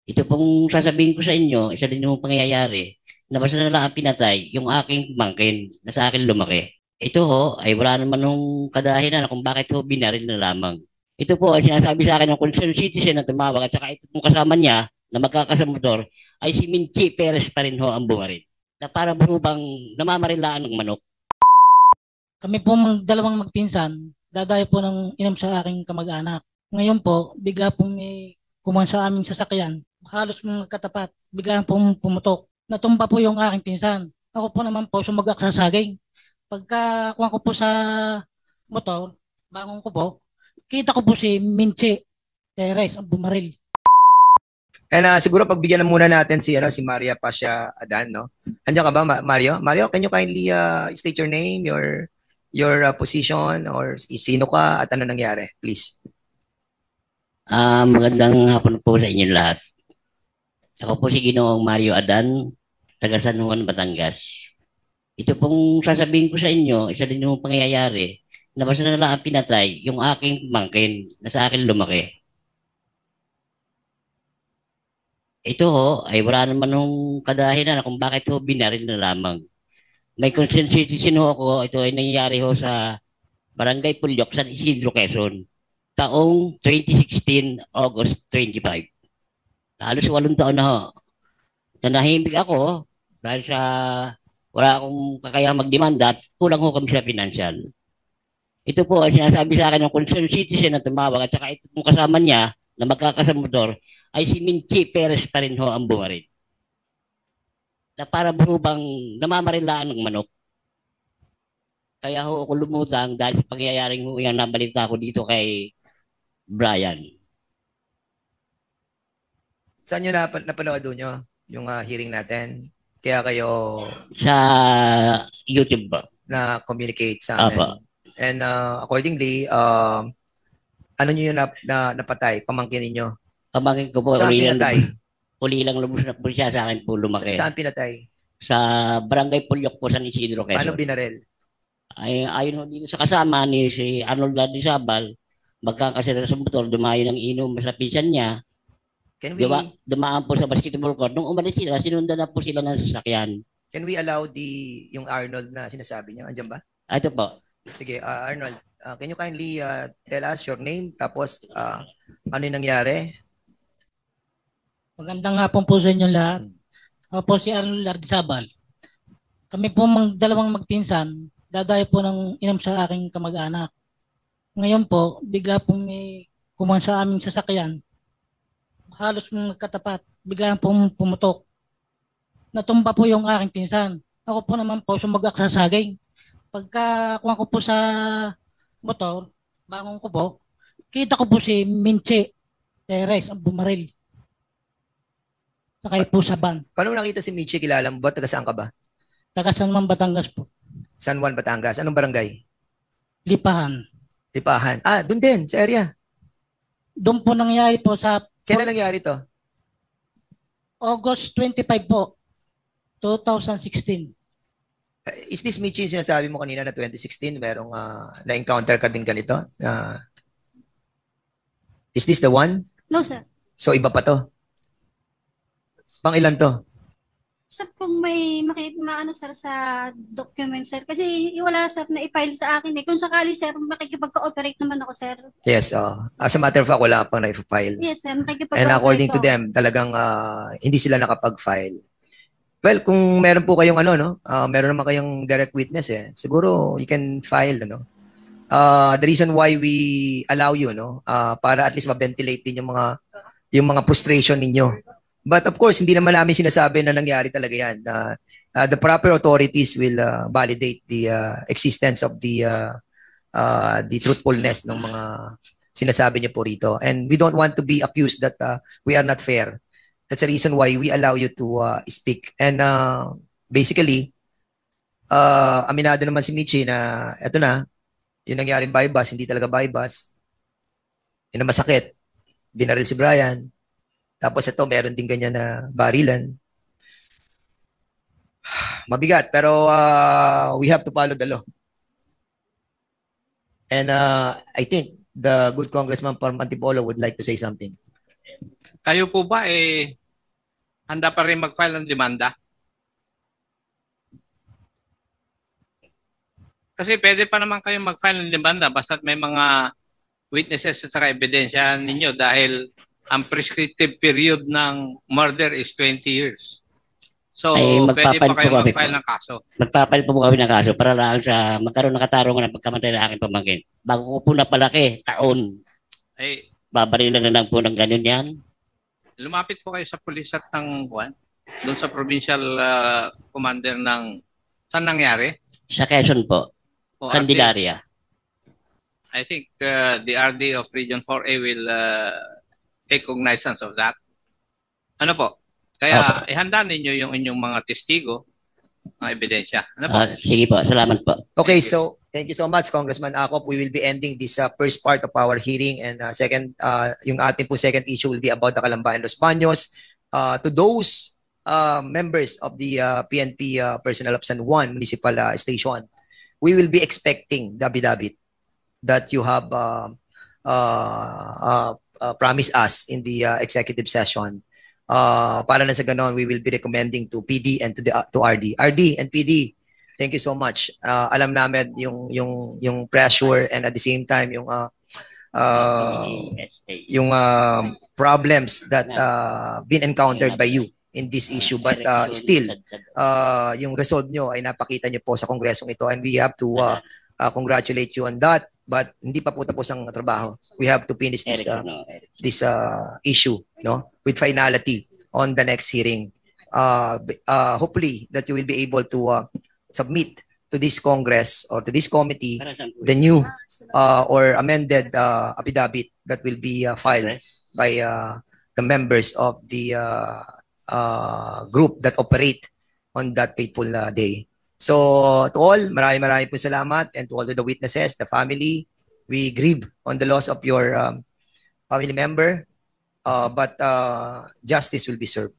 Ito pong sasabihin ko sa inyo, isa din yung pangyayari, na basta na lang ang pinatay, yung aking pamangkin, na sa akin lumaki. Ito ho, ay wala naman nung kadahilan kung bakit ho binaril na lamang. Ito po ay sinasabi sa akin ng concerned citizen na tumawag at saka ito pong kasama niya na magkakasamotor ay si Minchi Perez pa rin ho ang bumaril. Na para po bang namamarilaan ng manok. Kami po dalawang magpinsan, dadayo po ng inom sa aking kamag-anak. Ngayon po, bigla pong may kumuha sa aming sasakyan. Halos mga katapat, bigla pong pumutok. Natumba po yung aking pinsan. Ako po naman po sumagak sa saging. Pagka kuha ko po sa motor, bangon ko po, kita ko po si Minche Perez ang bumaril. And siguro pagbigyan na muna natin si Maria Pasha Adan, no? Andiyan ka ba, Mario? Mario, can you kindly state your name, your position, or sino ka at ano nangyari, please? Magandang hapon po sa inyo lahat. Ako po si Ginoong Mario Adan, taga San Juan, Batangas. Ito pong sasabihin ko sa inyo, isa din yung pangyayari, na basta na lang ang pinatay, yung aking pamangkin, na sa akin lumaki. Ito ho, ay wala naman nung kadahilan kung bakit ho binaril na lamang. May concerned citizen ho ako, ito ay nangyayari ho sa Barangay Pulyok, San Isidro, Quezon. Taong 2016, August 25. Halos 8 taon na ho. Nanahimik ako dahil sa wala akong kakayang magdemanda at kulang ho kami sa financial. Ito po ay sinasabi sa akin ng concerned citizen na tumawag at saka ito pong kasama niya na magkakasamotor ay si Minchi Perez pa rin ho ang bumaril. Na para po bang namamarilaan ng manok. Kaya ho ako lumutang dahil sa pangyayaring ho yung nabalita ko dito kay Brian. Saan nyo napanood nyo yung hearing natin? Kaya kayo Sa YouTube ba? na-communicate sa Apa. amin. And accordingly, ano nyo yung napatay? Pamangkin ninyo? Pamangkin ko po, Saan pinatay? uli lang lubos na po siya sa akin po lumaki. Saan pinatay? Sa Barangay Pulyok po, San Isidro, Paano Quezon. binarel? Ay, ayon ho dito sa kasama ni si Arnold Ladisabal, magkakasira sa motor, dumayo ng inom sa pinsan niya, Can we dumaan po sa basketball court. Nung umalis sila, sinundan na po sila ng sasakyan. can we allow yung Arnold na sinasabi niyo? Andiyan ba? Ito po, Sige, Arnold, can you kindly tell us your name tapos ano yung nangyari? Magandang hapon po sa inyo lahat. Ako po si Arnold Lardizabal. Kami po dalawang magpinsan, dadayo po ng inom sa aking kamag-anak. Ngayon po, bigla pong may kumuha sa aming sasakyan. Halos mga katapat, bigla pong pumutok. Natumba po yung aking pinsan. Ako po naman po sumagak sa saging. Pagka kuha ko po sa motor, bangon ko po, kita ko po si Minche Perez ang bumaril. Sakay po sa van. Paano mo nakita si Michi? Kilala mo ba? Taga saan ka ba? Taga San Juan, Batangas po. San Juan, Batangas. Anong barangay? Lipahan. Lipahan. Doon din, sa area. Doon po nangyari po sa Kailan nangyari to? August 25 po, 2016. Is this Michi yung sinasabi mo kanina na 2016? Merong na-encounter ka din ganito? Is this the one? No, sir. So, iba pa to? Pang ilan to? Sir, kung may maano, sir, sa document, sir. Kasi wala, sir, na i-file sa akin eh. Kung sakali, sir, makikipag-cooperate naman ako, sir. Yes. As a matter of fact, wala pang na-file. Yes, sir, And makikipag-cooperate according to ako. them, talagang hindi sila nakapag-file. Well, kung meron po kayong meron naman kayong direct witness siguro you can file, the reason why we allow you, para at least ma-ventilate din yung mga frustration ninyo. But of course, hindi naman namin sinasabi na nangyari talaga yan. The proper authorities will validate the existence of the truthfulness ng mga sinasabi niyo po rito. And we don't want to be accused that we are not fair. That's the reason why we allow you to speak. And basically, aminado naman si Michi na eto na, yung nangyaring bypass, hindi talaga bypass. Yun ang masakit. Binaril si Brian. Tapos ito, meron din ganyan na barilan. Mabigat, pero we have to follow the law. And I think the good Congressman from Antipolo would like to say something. kayo po ba handa pa rin mag-file ng demanda? Kasi pwede pa naman kayo mag-file ng demanda basta may mga witnesses at saka ebidensya ninyo dahil ang prescriptive period ng murder is 20 years. So, Ay, pwede pa magpapal kayo po kami mag-file po. ng kaso. Magpapal po kami ng kaso para lang sa magkaroon ng katarungan ng pagkamatay ng aking pamangkin. Bago ko po napalaki, taon, Eh, babarilan na lang po ng ganun yan. lumapit po kayo sa pulis at ng doon sa provincial commander ng saan nangyari? Sa Quezon po, O Candelaria. I think the RD of Region 4A will take cognizance of that. Ano po? Kaya ihanda ninyo yung inyong mga testigo, mga ebidensya. Ano po? Sige po, salamat po. Okay, so thank you so much, Congressman Acop. We will be ending this first part of our hearing, and second, yung ating po second issue will be about the Kalambayan Los Baños. To those members of the PNP Personnel of San Juan Municipal Station, we will be expecting Dabi-Dabit that you have promised us in the executive session. Para na sa ganon, we will be recommending to PD and to RD. RD and PD, thank you so much. Alam namin yung pressure, and at the same time yung problems that been encountered by you in this issue, but still yung resolve nyo ay napakita nyo po sa kongresong ito, and we have to congratulate you on that. But hindi pa po tapos ang trabaho. We have to finish this issue, no, with finality on the next hearing. Hopefully that you will be able to submit to this Congress or to this committee the new or amended affidavit that will be filed by the members of the group that operate on that fateful day. So to all, maraming po salamat, and to all of the witnesses, the family, we grieve on the loss of your family member, but justice will be served.